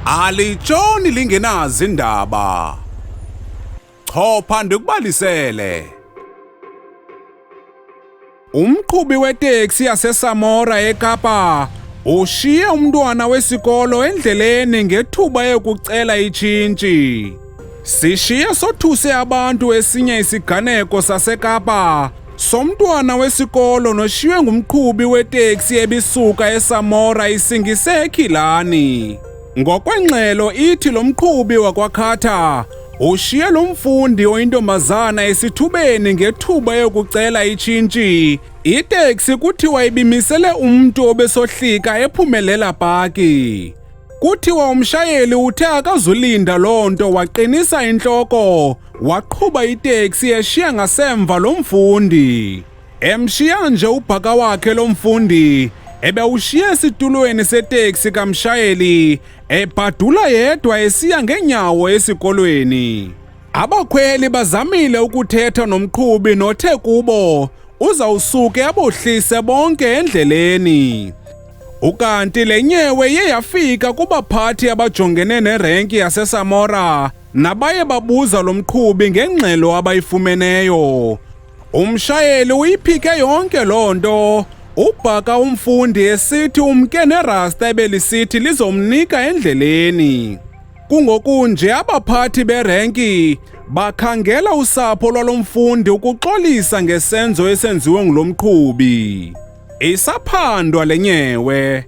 Alitshoni lingenazi indaba. Chopha ndikubalisele. Umqhubi weteksi yaseSamora eKapa ushiye umntwana wesikolo endleleni ngethuba yokucela itshintshi. Sishiye sothuse abantu esinye isiganeko saseKapa somntwana wesikolo noshiywe ngumqhubi weteksi ebisuka eSamora isingise eKhilani. Ngokwengxelo ithi lo mqhubi wakwaKhatha ushiye lo mfundi oyintombazana esithubeni ngethuba yokucela itshintshi. Iteksi kuthiwa ibimisele umntu obesohlika ePhumelela Paki. Kuthiwa umshayeli uthe akazulinda loo nto waqinisa intloko waqhuba iteksi eshiya ngasemva lo mfundi. Emshiya nje ubhaka wakhe lo mfundi ebewushiye esitulweni seteksi kamshayeli ebhadula yedwa esiya ngeenyawo esikolweni. Abakhweli bazamile ukuthetha nomqhubi nothe kubo uzawusuke abohlise bonke endleleni. Ukanti le nyewe iye yafika kubaphathi abajongene nerenki yaseSamora nabaye babuza lo mqhubi ngengxelo abayifumeneyo. Umshayeli uyiphike yonke loo nto, ubhaka umfundi esithi umke nerasta ebelisithi lizomnika endleleni. Kungokunje abaphathi berenki bakhangela usapho lwalo mfundi ukuxolisa ngesenzo esenziwe ngulo mqhubi. Isaphandwa le nyewe.